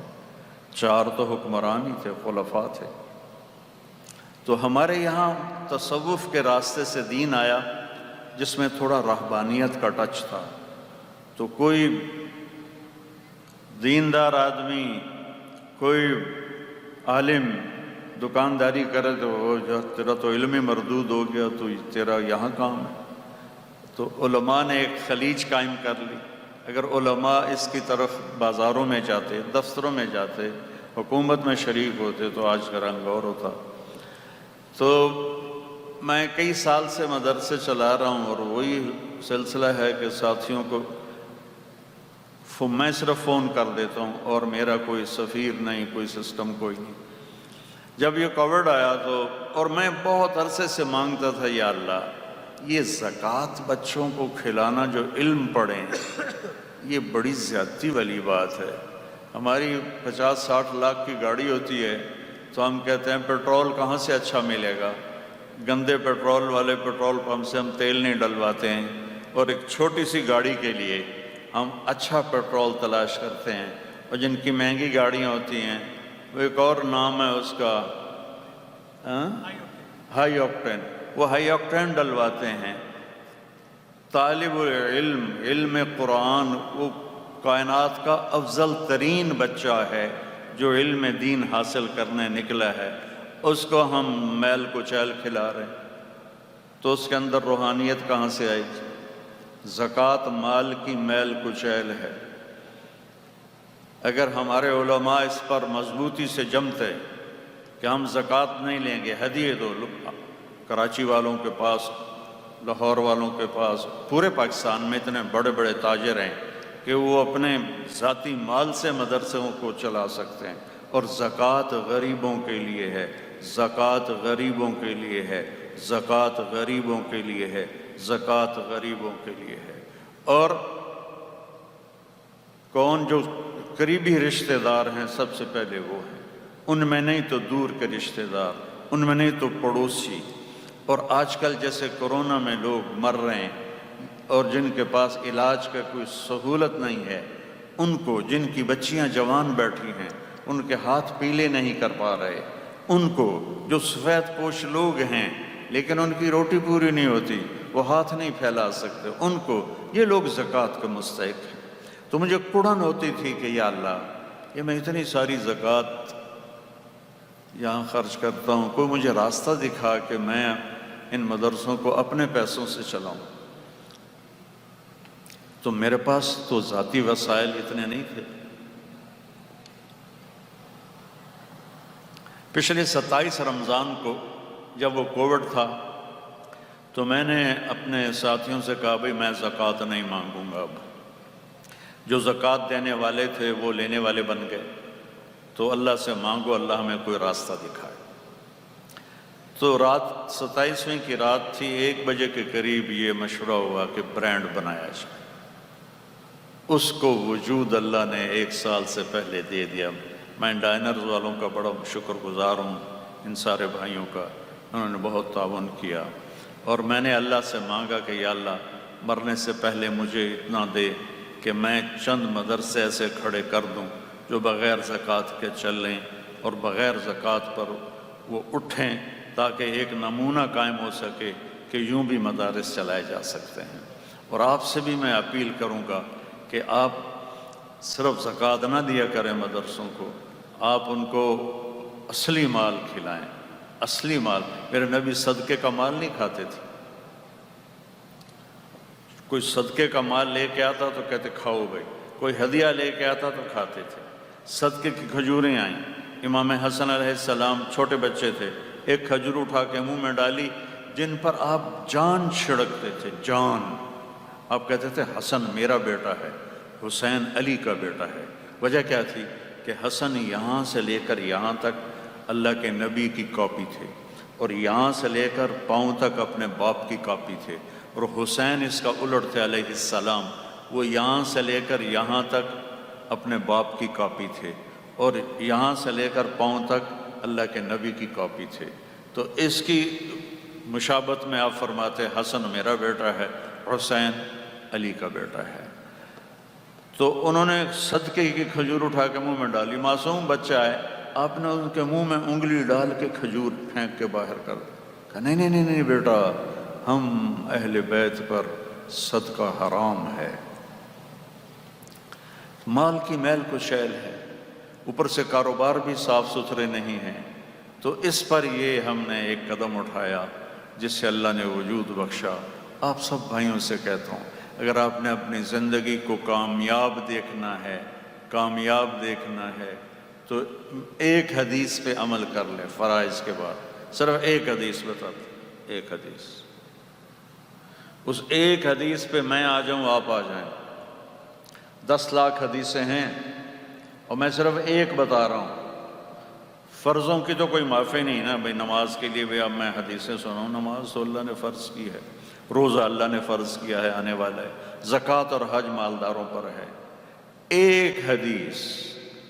4 تو حکمران ہی تھے، خلفاء تھے۔ تو ہمارے یہاں تصوف کے راستے سے دین آیا جس میں تھوڑا رہبانیت کا ٹچ تھا۔ تو کوئی دیندار آدمی، کوئی عالم دکانداری کرے تو تیرا تو علم مردود ہو گیا، تو تیرا یہاں کام ہے۔ تو علماء نے ایک خلیج قائم کر لی۔ اگر علماء اس کی طرف بازاروں میں جاتے، دفتروں میں جاتے، حکومت میں شریک ہوتے تو آج کا رنگ اور ہوتا۔ تو میں کئی سال سے مدرسے چلا رہا ہوں، اور وہی سلسلہ ہے کہ ساتھیوں کو میں صرف فون کر دیتا ہوں، اور میرا کوئی سفیر نہیں، کوئی سسٹم کوئی نہیں۔ جب یہ کووڈ آیا تو، اور میں بہت عرصے سے مانگتا تھا، یا اللہ یہ زکوٰۃ بچوں کو کھلانا جو علم پڑھیں، یہ بڑی زیادتی والی بات ہے۔ ہماری 50-60 لاکھ کی گاڑی ہوتی ہے تو ہم کہتے ہیں پیٹرول کہاں سے اچھا ملے گا، گندے پیٹرول والے پیٹرول پمپ سے ہم تیل نہیں ڈلواتے ہیں، اور ایک چھوٹی سی گاڑی کے لیے ہم اچھا پیٹرول تلاش کرتے ہیں۔ اور جن کی مہنگی گاڑیاں ہوتی ہیں، وہ ایک اور نام ہے اس کا، ہائی آکٹین، وہ ہائی آکٹین ڈلواتے ہیں۔ طالب علم، علم قرآن، وہ کائنات کا افضل ترین بچہ ہے جو علم دین حاصل کرنے نکلا ہے، اس کو ہم میل کچیل کھلا رہے ہیں، تو اس کے اندر روحانیت کہاں سے آئی؟ زکوٰۃ مال کی میل کچیل ہے۔ اگر ہمارے علماء اس پر مضبوطی سے جمتے کہ ہم زکوٰۃ نہیں لیں گے، ہدیے دو، کراچی والوں کے پاس، لاہور والوں کے پاس، پورے پاکستان میں اتنے بڑے بڑے تاجر ہیں کہ وہ اپنے ذاتی مال سے مدرسوں کو چلا سکتے ہیں، اور زکوٰۃ غریبوں کے لیے ہے، زکوٰۃ غریبوں کے لیے ہے، زکوٰۃ غریبوں کے لیے ہے، زکوٰۃ غریبوں کے لیے ہے۔ اور کون جو قریبی رشتہ دار ہیں سب سے پہلے وہ ہیں، ان میں نہیں تو دور کے رشتہ دار، ان میں نہیں تو پڑوسی۔ اور آج کل جیسے کرونا میں لوگ مر رہے ہیں اور جن کے پاس علاج کا کوئی سہولت نہیں ہے، ان کو، جن کی بچیاں جوان بیٹھی ہیں، ان کے ہاتھ پیلے نہیں کر پا رہے، ان کو، جو سفید پوش لوگ ہیں لیکن ان کی روٹی پوری نہیں ہوتی، وہ ہاتھ نہیں پھیلا سکتے، ان کو، یہ لوگ زکوٰۃ کے مستحق ہیں۔ تو مجھے کڑن ہوتی تھی کہ یا اللہ، یہ میں اتنی ساری زکوٰۃ یہاں خرچ کرتا ہوں، کوئی مجھے راستہ دکھا کہ میں ان مدرسوں کو اپنے پیسوں سے چلاؤں۔ تو میرے پاس تو ذاتی وسائل اتنے نہیں تھے۔ پچھلے 27 رمضان کو جب وہ کووڈ تھا تو میں نے اپنے ساتھیوں سے کہا بھئی میں زکوٰۃ نہیں مانگوں گا، اب جو زکوٰۃ دینے والے تھے وہ لینے والے بن گئے، تو اللہ سے مانگو اللہ ہمیں کوئی راستہ دکھائے۔ تو رات 27ویں کی رات تھی، 1 بجے کے قریب یہ مشورہ ہوا کہ برانڈ بنایا جائے۔ اس کو وجود اللہ نے 1 سال سے پہلے دے دیا۔ میں ڈائنرز والوں کا بڑا شکر گزار ہوں، ان سارے بھائیوں کا، انہوں نے بہت تعاون کیا۔ اور میں نے اللہ سے مانگا کہ یا اللہ، مرنے سے پہلے مجھے اتنا دے کہ میں چند مدرسے ایسے کھڑے کر دوں جو بغیر زکوٰۃ کے چلیں اور بغیر زکوٰۃ پر وہ اٹھیں، تاکہ ایک نمونہ قائم ہو سکے کہ یوں بھی مدارس چلائے جا سکتے ہیں۔ اور آپ سے بھی میں اپیل کروں گا کہ آپ صرف زکوٰۃ نہ دیا کریں مدرسوں کو، آپ ان کو اصلی مال کھلائیں، اصلی مال۔ میرے نبی صدقے کا مال نہیں کھاتے تھے، کوئی صدقے کا مال لے کے آتا تو کہتے کھاؤ بھائی، کوئی ہدیہ لے کے آتا تو کھاتے تھے۔ صدقے کی کھجوریں آئیں، امام حسن علیہ السلام چھوٹے بچے تھے، ایک کھجور اٹھا کے منہ میں ڈالی جن پر آپ جان چھڑکتے تھے، جان۔ آپ کہتے تھے حسن میرا بیٹا ہے، حسین علی کا بیٹا ہے۔ وجہ کیا تھی کہ حسن یہاں سے لے کر یہاں تک اللہ کے نبی کی کاپی تھے، اور یہاں سے لے کر پاؤں تک اپنے باپ کی کاپی تھے، اور حسین اس کا الٹ تھے علیہ السلام، وہ یہاں سے لے کر یہاں تک اپنے باپ کی کاپی تھے، اور یہاں سے لے کر پاؤں تک اللہ کے نبی کی کاپی تھے۔ تو اس کی مشابہت میں آپ فرماتے حسن میرا بیٹا ہے، حسین علی کا بیٹا ہے۔ تو انہوں نے صدقے کی کھجور اٹھا کے منہ میں ڈالی، معصوم بچہ ہے، آپ نے ان کے منہ میں انگلی ڈال کے کھجور پھینک کے باہر کر کہا نہیں نہیں نہیں نہیں بیٹا، ہم اہل بیت پر صدقہ حرام ہے۔ مال کی میل کو شیل ہے، اوپر سے کاروبار بھی صاف ستھرے نہیں ہیں، تو اس پر یہ ہم نے ایک قدم اٹھایا جس سے اللہ نے وجود بخشا۔ آپ سب بھائیوں سے کہتا ہوں، اگر آپ نے اپنی زندگی کو کامیاب دیکھنا ہے، کامیاب دیکھنا ہے، تو ایک حدیث پہ عمل کر لیں فرائض کے بعد۔ صرف ایک حدیث بتاتا، ایک حدیث، اس ایک حدیث پہ میں آ جاؤں آپ آ جائیں۔ 10 لاکھ حدیثیں ہیں اور میں صرف ایک بتا رہا ہوں۔ فرضوں کی تو کوئی معافی نہیں نا بھائی، نماز کے لیے بھی اب میں حدیثیں سناؤں؟ نماز تو اللہ نے فرض کی ہے، روزہ اللہ نے فرض کیا ہے، آنے والا ہے، زکوٰۃ اور حج مالداروں پر ہے۔ ایک حدیث،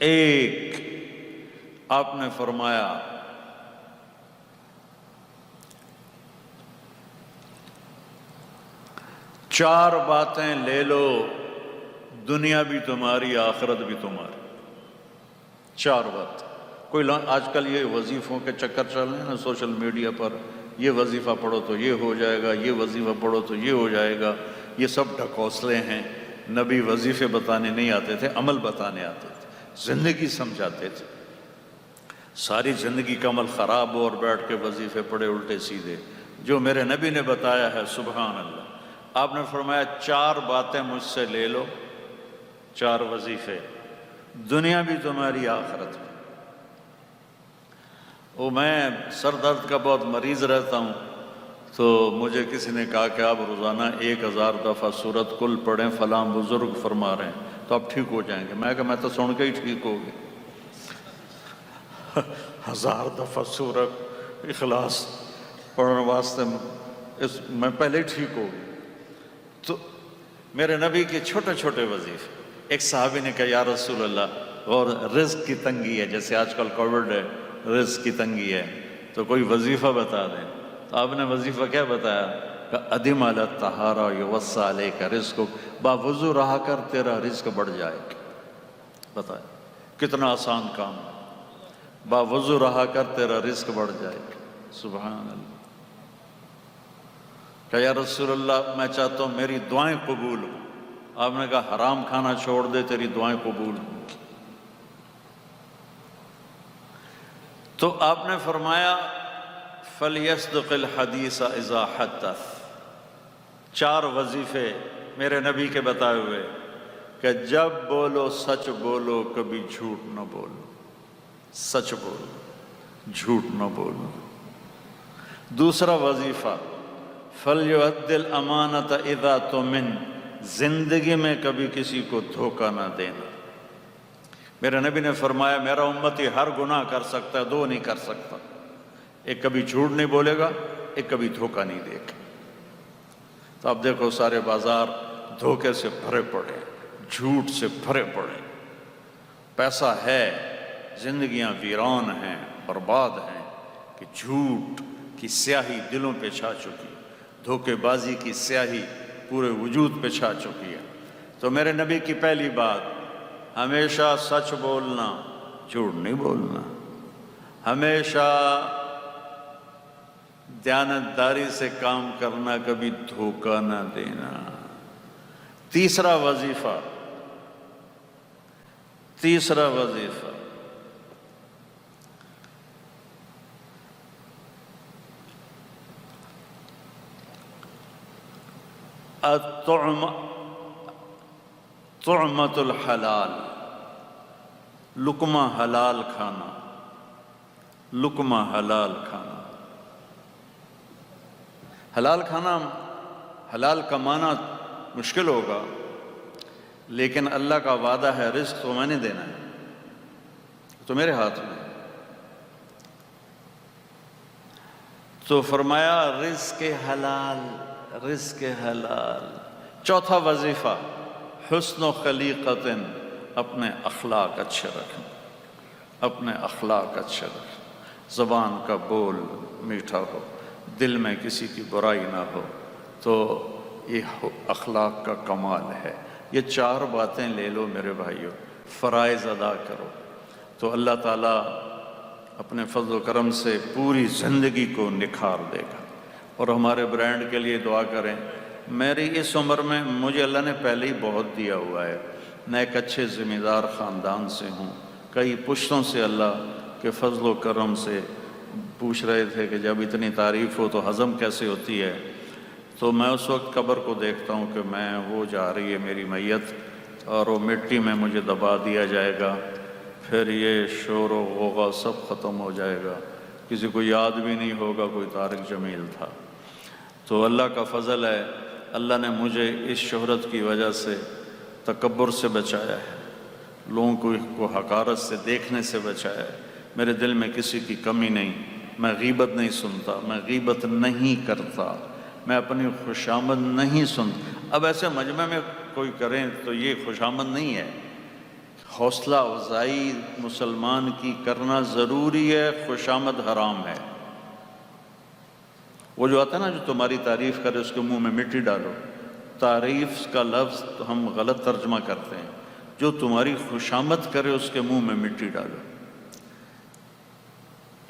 ایک، آپ نے فرمایا چار باتیں لے لو، دنیا بھی تمہاری آخرت بھی تمہاری۔ چار بات۔ کوئی آج کل یہ وظیفوں کے چکر چل رہے ہیں نا سوشل میڈیا پر، یہ وظیفہ پڑھو تو یہ ہو جائے گا، یہ وظیفہ پڑھو تو یہ ہو جائے گا، یہ سب ڈھکوسلے ہیں۔ نبی وظیفے بتانے نہیں آتے تھے، عمل بتانے آتے تھے، زندگی سمجھاتے تھے۔ ساری زندگی کا عمل خراب ہو اور بیٹھ کے وظیفے پڑھے الٹے سیدھے، جو میرے نبی نے بتایا ہے سبحان اللہ۔ آپ نے فرمایا 4 باتیں مجھ سے لے لو، 4 وظیفے، دنیا بھی تمہاری آخرت بھی۔ وہ میں سر درد کا بہت مریض رہتا ہوں، تو مجھے کسی نے کہا کہ آپ روزانہ 1000 دفعہ سورۃ کل پڑھیں، فلاں بزرگ فرما رہے ہیں تو آپ ٹھیک ہو جائیں گے۔ میں کہا میں تو سن کے ہی ٹھیک ہو گئی۔ 1000 دفعہ سورۃ اخلاص پڑھنے واسطے میں پہلے ہی ٹھیک ہو گئی۔ تو میرے نبی کے چھوٹے چھوٹے وظیفے۔ ایک صحابی نے کہا یا رسول اللہ، اور رزق کی تنگی ہے، جیسے آج کل کووڈ ہے، رزق کی تنگی ہے، تو کوئی وظیفہ بتا دیں۔ تو آپ نے وظیفہ کیا بتایا کہ ادم علی الطہارہ یوسع علیک رزقک، باوضو رہا کر تیرا رزق بڑھ جائے گا۔ بتائیں کتنا آسان کام ہے، باوضو رہا کر تیرا رزق بڑھ جائے گا۔ سبحان اللہ۔ کہ یا رسول اللہ میں چاہتا ہوں میری دعائیں قبول ہوں۔ آپ نے کہا حرام کھانا چھوڑ دے، تیری دعائیں قبول ہوں۔ تو آپ نے فرمایا فَلْيَصْدِقِ الْحَدِيثَ إِذَا حَدَّثَ۔ 4 وظیفے میرے نبی کے بتائے ہوئے کہ جب بولو سچ بولو، کبھی جھوٹ نہ بولو، سچ بولو جھوٹ نہ بولو۔ دوسرا وظیفہ فَلْيُؤَدِّ الْأَمَانَةَ إِذَا تُؤْمِنَ، زندگی میں کبھی کسی کو دھوکہ نہ دینا۔ میرے نبی نے فرمایا میرا امتی ہر گناہ کر سکتا ہے، 2 نہیں کر سکتا، ایک کبھی جھوٹ نہیں بولے گا، ایک کبھی دھوکہ نہیں دے گا۔ تو اب دیکھو سارے بازار دھوکے سے بھرے پڑے، جھوٹ سے بھرے پڑے، پیسہ ہے، زندگیاں ویران ہیں، برباد ہیں، کہ جھوٹ کی سیاہی دلوں پہ چھا چکی، دھوکے بازی کی سیاہی پورے وجود پہ چھا چکی ہے۔ تو میرے نبی کی پہلی بات، ہمیشہ سچ بولنا، جھوٹ نہیں بولنا، ہمیشہ دیانتداری سے کام کرنا، کبھی دھوکہ نہ دینا۔ تیسرا وظیفہ طعمۃ الحلال، لقمہ حلال کھانا، لقمہ حلال کھانا۔ حلال کھانا، حلال کمانا مشکل ہوگا، لیکن اللہ کا وعدہ ہے رزق تو میں نے دینا ہے، تو میرے ہاتھ میں۔ تو فرمایا رزق حلال، رزق حلال۔ چوتھا وظیفہ حسن و خلیقت، اپنے اخلاق اچھے رکھیں، اپنے اخلاق اچھے رکھیں، زبان کا بول میٹھا ہو، دل میں کسی کی برائی نہ ہو، تو یہ اخلاق کا کمال ہے۔ یہ 4 باتیں لے لو میرے بھائیوں، فرائض ادا کرو، تو اللہ تعالیٰ اپنے فضل و کرم سے پوری زندگی کو نکھار دے گا۔ اور ہمارے برانڈ کے لیے دعا کریں۔ میری اس عمر میں مجھے اللہ نے پہلے ہی بہت دیا ہوا ہے، میں ایک اچھے ذمہ دار خاندان سے ہوں، کئی پشتوں سے اللہ کے فضل و کرم سے پوچھ رہے تھے کہ جب اتنی تعریف ہو تو ہضم کیسے ہوتی ہے، تو میں اس وقت قبر کو دیکھتا ہوں کہ میں وہ جا رہی ہے میری میت، اور وہ مٹی میں مجھے دبا دیا جائے گا، پھر یہ شور و غوغا سب ختم ہو جائے گا، کسی کو یاد بھی نہیں ہوگا کوئی طارق جمیل تھا۔ تو اللہ کا فضل ہے، اللہ نے مجھے اس شہرت کی وجہ سے تکبر سے بچایا ہے، لوگوں کو حقارت سے دیکھنے سے بچایا ہے، میرے دل میں کسی کی کمی نہیں، میں غیبت نہیں سنتا، میں غیبت نہیں کرتا، میں اپنی خوشامد نہیں سنتا۔ اب ایسے مجمع میں کوئی کریں تو یہ خوشامد نہیں ہے، حوصلہ افزائی مسلمان کی کرنا ضروری ہے، خوشامد حرام ہے۔ وہ جو آتا ہے نا جو تمہاری تعریف کرے اس کے منہ میں مٹی ڈالو، تعریف کا لفظ ہم غلط ترجمہ کرتے ہیں، جو تمہاری خوشامد کرے اس کے منہ میں مٹی ڈالو۔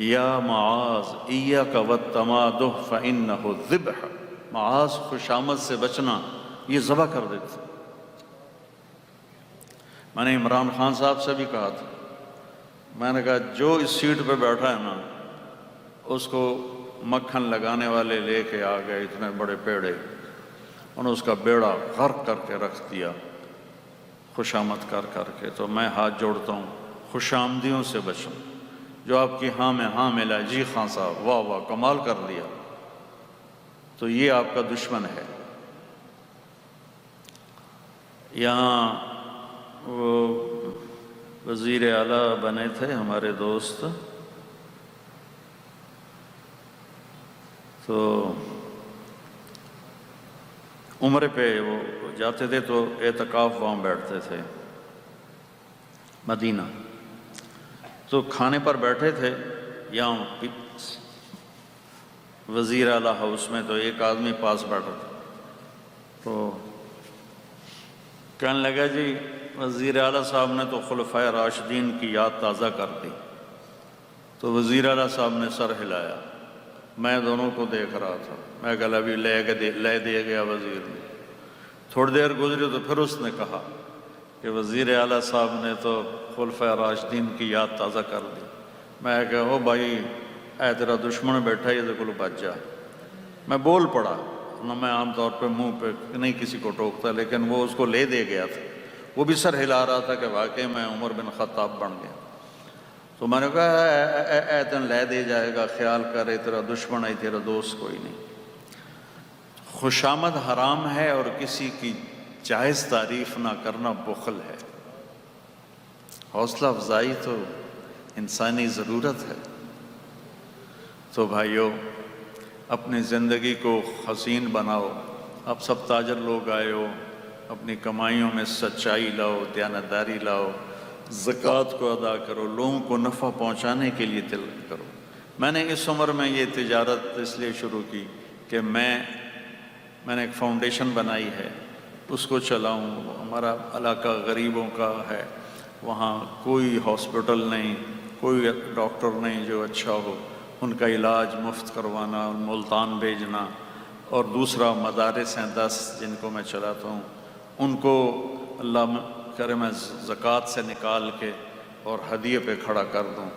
یا معاذ ایاک والتمادح فإنہ الذبح، معاذ خوشامد سے بچنا، یہ ذبح کر دیتا۔ میں نے عمران خان صاحب سے بھی کہا تھا، میں نے کہا جو اس سیٹ پہ بیٹھا ہے نا اس کو مکھن لگانے والے لے کے آ گئے اتنے بڑے پیڑے، انہوں نے اس کا بیڑا غرق کر کے رکھ دیا، خوش آمد کر کے، تو میں ہاتھ جوڑتا ہوں خوش آمدیوں سے بچوں۔ جو آپ کی ہاں میں ہاں ملا، جی خان صاحب واہ واہ کمال کر لیا، تو یہ آپ کا دشمن ہے۔ یہاں وہ وزیر اعلیٰ بنے تھے ہمارے دوست، تو عمرے پہ وہ جاتے تھے تو اعتکاف وہاں بیٹھتے تھے مدینہ، تو کھانے پر بیٹھے تھے یہاں وزیر اعلیٰ ہاؤس میں، تو ایک آدمی پاس بیٹھا تھا، تو کہنے لگا جی وزیر اعلیٰ صاحب نے تو خلفائے راشدین کی یاد تازہ کر دی۔ تو وزیر اعلیٰ صاحب نے سر ہلایا، میں دونوں کو دیکھ رہا تھا، میں کہا ابھی لے دیا گیا وزیر نے۔ تھوڑی دیر گزری تو پھر اس نے کہا کہ وزیر اعلیٰ صاحب نے تو خلفائے راشدین کی یاد تازہ کر دی۔ میں کہا او بھائی اے تیرا دشمن بیٹھا یہ تو کل بچ جا۔ میں بول پڑا، نہ میں عام طور پہ منہ پہ نہیں کسی کو ٹوکتا، لیکن وہ اس کو لے دے گیا تھا، وہ بھی سر ہلا رہا تھا کہ واقعی میں عمر بن خطاب بن گیا۔ تو میں نے کہا اے تن لے دے جائے گا، خیال کرے تیرا دشمن ہے تیرا دوست کوئی نہیں۔ خوشامد حرام ہے اور کسی کی جائز تعریف نہ کرنا بخل ہے۔ حوصلہ افزائی تو انسانی ضرورت ہے۔ تو بھائیو اپنی زندگی کو حسین بناؤ، اب سب تاجر لوگ آئے ہو، اپنی کمائیوں میں سچائی لاؤ، دیانتداری لاؤ، زکوٰۃ کو ادا کرو، لوگوں کو نفع پہنچانے کے لیے دل کرو۔ میں نے اس عمر میں یہ تجارت اس لیے شروع کی کہ میں نے ایک فاؤنڈیشن بنائی ہے، اس کو چلاؤں۔ ہمارا علاقہ غریبوں کا ہے، وہاں کوئی ہاسپٹل نہیں، کوئی ڈاکٹر نہیں جو اچھا ہو، ان کا علاج مفت کروانا، ملتان بھیجنا، اور دوسرا مدارس ہیں 10 جن کو میں چلاتا ہوں، ان کو اللہ کرے میں زکوٰۃ سے نکال کے اور ہدیے پہ کھڑا کر دوں۔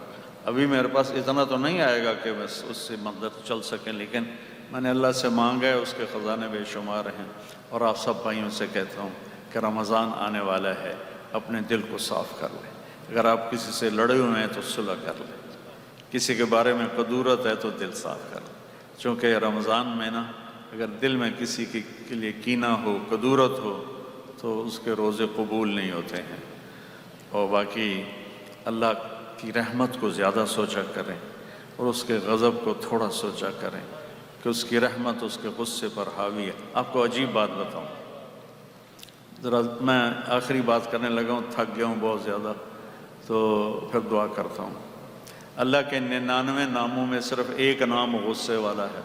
ابھی میرے پاس اتنا تو نہیں آئے گا کہ بس اس سے مدد چل سکیں، لیکن میں نے اللہ سے مانگا ہے، اس کے خزانے بے شمار ہیں۔ اور آپ سب بھائیوں سے کہتا ہوں کہ رمضان آنے والا ہے، اپنے دل کو صاف کر لیں۔ اگر آپ کسی سے لڑے ہوئے ہیں تو صلح کر لیں، کسی کے بارے میں قدورت ہے تو دل صاف کر لیں، چونکہ رمضان میں نا اگر دل میں کسی کے لیے کینہ ہو، قدورت ہو، تو اس کے روزے قبول نہیں ہوتے ہیں۔ اور باقی اللہ کی رحمت کو زیادہ سوچا کریں اور اس کے غضب کو تھوڑا سوچا کریں کہ اس کی رحمت اس کے غصے پر حاوی ہے۔ آپ کو عجیب بات بتاؤں، ذرا میں آخری بات کرنے لگا ہوں، تھک گیا ہوں بہت زیادہ، تو پھر دعا کرتا ہوں۔ اللہ کے 99 ناموں میں صرف ایک نام غصے والا ہے۔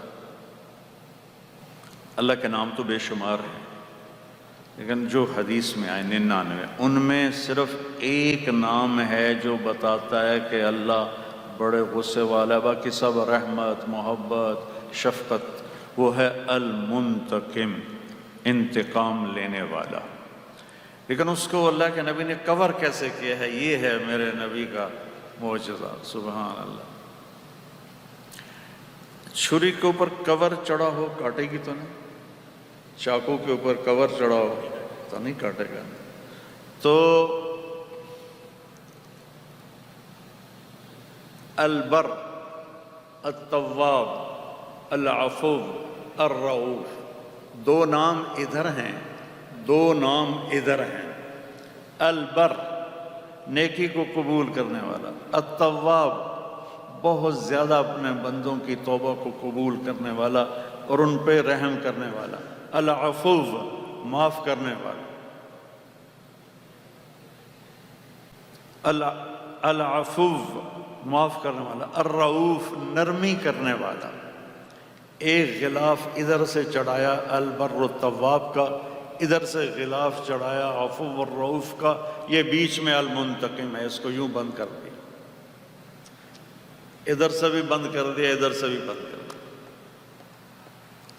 اللہ کے نام تو بے شمار ہیں، لیکن جو حدیث میں آئے 99، ان میں صرف ایک نام ہے جو بتاتا ہے کہ اللہ بڑے غصے والا ہے، باقی سب رحمت، محبت، شفقت۔ وہ ہے المنتقم، انتقام لینے والا۔ لیکن اس کو اللہ کے نبی نے کور کیسے کیا ہے؟ یہ ہے میرے نبی کا معجزہ، سبحان اللہ۔ چھری کے اوپر کور چڑھا ہو کاٹے گی تو نہیں، چاقو کے اوپر کور چڑھا ہو تو نہیں کاٹے گا۔ تو البر، التواب، العفو، الرؤوف، دو نام ادھر ہیں، دو نام ادھر ہیں۔ البر نیکی کو قبول کرنے والا، التواب بہت زیادہ اپنے بندوں کی توبہ کو قبول کرنے والا اور ان پہ رحم کرنے والا، العفو معاف کرنے والا، العفو معاف کرنے والا، الرؤوف نرمی کرنے والا۔ ایک غلاف ادھر سے چڑھایا البر التواب کا، ادھر سے غلاف چڑھایا عفو والرؤوف کا، یہ بیچ میں المنتقم ہے، اس کو یوں بند کر دیا، ادھر سے بھی بند کر دیا، ادھر سے بھی بند کر دیا۔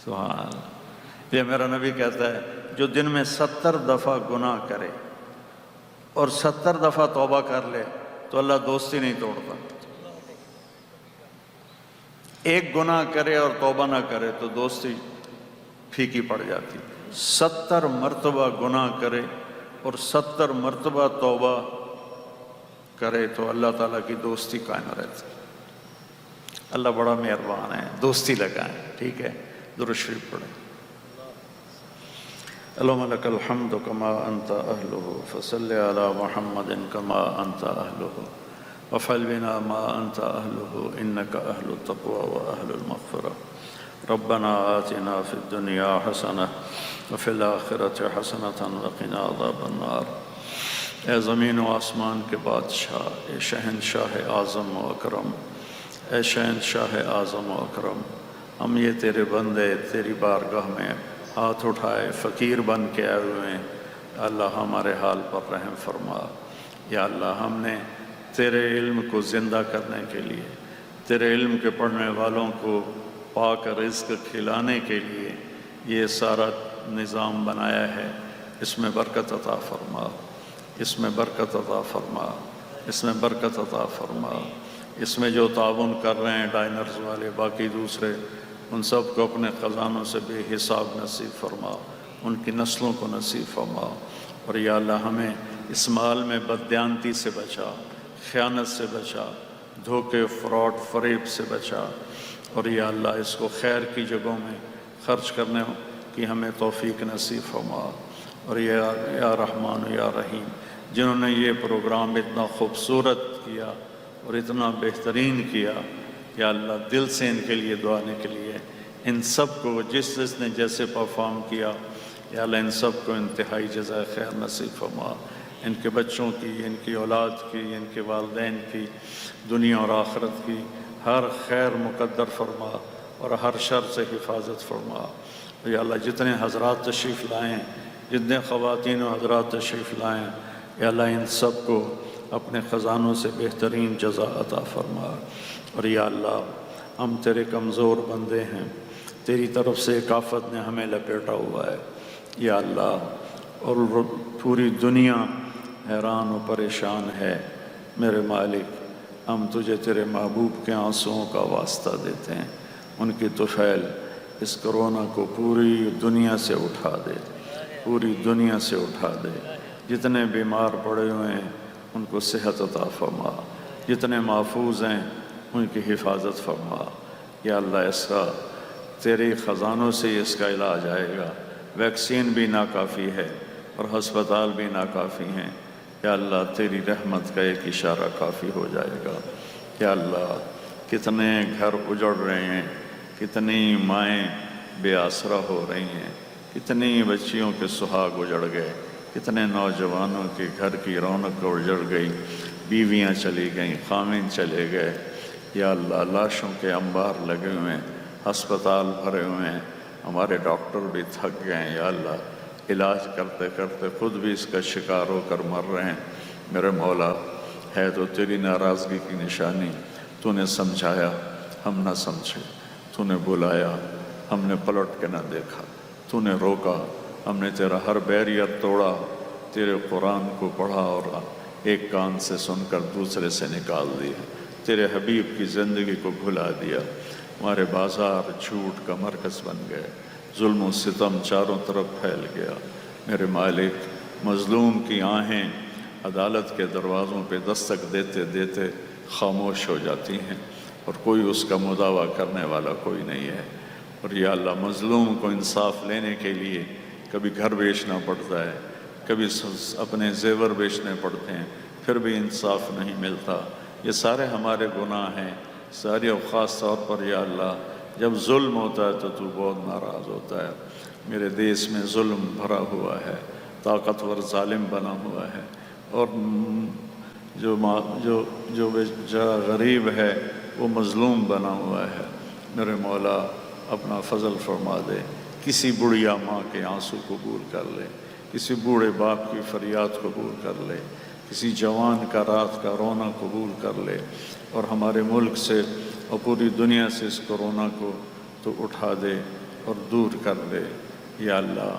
سبحان اللہ۔ یہ میرا نبی کہتا ہے جو دن میں 70 دفعہ گناہ کرے اور 70 دفعہ توبہ کر لے تو اللہ دوستی نہیں توڑتا۔ ایک گناہ کرے اور توبہ نہ کرے تو دوستی پھیکی پڑ جاتی۔ 70 مرتبہ گناہ کرے اور 70 مرتبہ توبہ کرے تو اللہ تعالیٰ کی دوستی قائم رہتی. اللہ بڑا مہربان ہے، دوستی لگائیں. ٹھیک ہے، درود شریف پڑھیں. اللہم لک الحمد کما انت اہلہ فصل علی محمد کما انت اہلہ وفعل بنا ما انت اہلہ انک اہل التقوی و اہل المغفرہ. ربنا آتنا فی الدنیا حسنہ وفی الآخرۃ حسنۃ وقنا عذاب النار. اے زمین و آسمان کے بادشاہ، اے شہنشاہ اعظم و اکرم، اے شہنشاہ اعظم و اکرم، ہم یہ تیرے بندے تیری بارگاہ میں ہاتھ اٹھائے فقیر بن کے آئے ہوئے ہیں. اللہ ہمارے حال پر رحم فرما. یا اللہ ہم نے تیرے علم کو زندہ کرنے کے لیے، تیرے علم کے پڑھنے والوں کو پاک رزق کھلانے کے لیے یہ سارا نظام بنایا ہے. اس میں برکت عطا فرما، اس میں برکت عطا فرما، اس میں برکت عطا فرما. اس میں جو تعاون کر رہے ہیں ڈائنرز والے، باقی دوسرے، ان سب کو اپنے خزانوں سے بے حساب نصیب فرما، ان کی نسلوں کو نصیب فرما. اور یا اللہ ہمیں اس مال میں بددیانتی سے بچا، خیانت سے بچا، دھوکے، فراڈ، فریب سے بچا. اور یا اللہ اس کو خیر کی جگہوں میں خرچ کرنے کی ہمیں توفیق نصیب فرما. اور یا رحمان یا رحیم، جنہوں نے یہ پروگرام اتنا خوبصورت کیا اور اتنا بہترین کیا، یا اللہ دل سے ان کے لیے دعا نکلی ہے. ان سب کو جس نے جیسے پرفارم کیا، یا اللہ ان سب کو انتہائی جزائے خیر نصیب فرما. ان کے بچوں کی، ان کی اولاد کی، ان کے والدین کی، دنیا اور آخرت کی ہر خیر مقدر فرما اور ہر شر سے حفاظت فرما. یا اللہ جتنے حضرات تشریف لائیں، جتنے خواتین و حضرات تشریف لائیں، یا اللہ ان سب کو اپنے خزانوں سے بہترین جزا عطا فرما. اور یا اللہ ہم تیرے کمزور بندے ہیں، تیری طرف سے ایک آفت نے ہمیں لپیٹا ہوا ہے یا اللہ، اور پوری دنیا حیران و پریشان ہے. میرے مالک، ہم تجھے تیرے محبوب کے آنسوؤں کا واسطہ دیتے ہیں. ان کی طفیل اس کرونا کو پوری دنیا سے اٹھا دے، پوری دنیا سے اٹھا دے. جتنے بیمار پڑے ہوئے ہیں ان کو صحت عطا فرما، جتنے محفوظ ہیں ان کی حفاظت فرما. یا اللہ اس کا تیرے خزانوں سے اس کا علاج آئے گا. ویکسین بھی ناکافی ہے اور ہسپتال بھی ناکافی ہیں. یا اللہ تیری رحمت کا ایک اشارہ کافی ہو جائے گا. یا اللہ کتنے گھر اجڑ رہے ہیں، کتنی مائیں بے آسرا ہو رہی ہیں، کتنی بچیوں کے سہاگ اجڑ گئے، کتنے نوجوانوں کے گھر کی رونق اجڑ گئی، بیویاں چلی گئیں، خامن چلے گئے. یا اللہ لاشوں کے انبار لگے ہوئے ہیں، ہسپتال بھرے ہوئے ہیں، ہمارے ڈاکٹر بھی تھک گئے ہیں. یا اللہ علاج کرتے کرتے خود بھی اس کا شکار ہو کر مر رہے ہیں. میرے مولا ہے تو تیری ناراضگی کی نشانی. تو نے سمجھایا ہم نہ سمجھے، تو نے بلایا ہم نے پلٹ کے نہ دیکھا، تو نے روکا ہم نے تیرا ہر بیریئر توڑا، تیرے قرآن کو پڑھا اور ایک کان سے سن کر دوسرے سے نکال دیا، تیرے حبیب کی زندگی کو بھلا دیا. ہمارے بازار جھوٹ کا مرکز بن گئے، ظلم و ستم چاروں طرف پھیل گیا. میرے مالک مظلوم کی آہیں عدالت کے دروازوں پہ دستک دیتے دیتے خاموش ہو جاتی ہیں اور کوئی اس کا مداوع کرنے والا کوئی نہیں ہے. اور یا اللہ مظلوم کو انصاف لینے کے لیے کبھی گھر بیچنا پڑتا ہے، کبھی اپنے زیور بیچنے پڑتے ہیں، پھر بھی انصاف نہیں ملتا. یہ سارے ہمارے گناہ ہیں ساری، اور خاص طور پر یا اللہ جب ظلم ہوتا ہے تو بہت ناراض ہوتا ہے. میرے دیس میں ظلم بھرا ہوا ہے، طاقتور ظالم بنا ہوا ہے، اور جو بیچارہ غریب ہے وہ مظلوم بنا ہوا ہے. میرے مولا اپنا فضل فرما دے. کسی بڑھیا ماں کے آنسو قبول کر لے، کسی بوڑھے باپ کی فریاد قبول کر لے، کسی جوان کا رات کا رونا قبول کر لے، اور ہمارے ملک سے اور پوری دنیا سے اس کرونا کو تو اٹھا دے اور دور کر دے. یا اللہ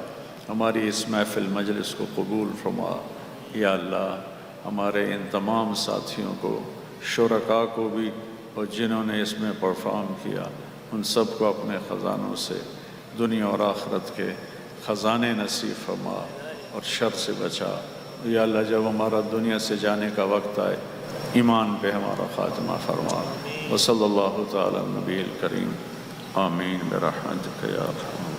ہماری اس محفل مجلس کو قبول فرما. یا اللہ ہمارے ان تمام ساتھیوں کو، شرکاء کو بھی، اور جنہوں نے اس میں پرفارم کیا ان سب کو اپنے خزانوں سے دنیا اور آخرت کے خزانے نصیب فرما. اور شر سے بچا۔ یا اللہ جب ہمارا دنیا سے جانے کا وقت آئے ایمان پہ ہمارا خاتمہ فرما۔ وصلی اللہ تعالی نبی الکریم آمین برحمتک یا ارحم۔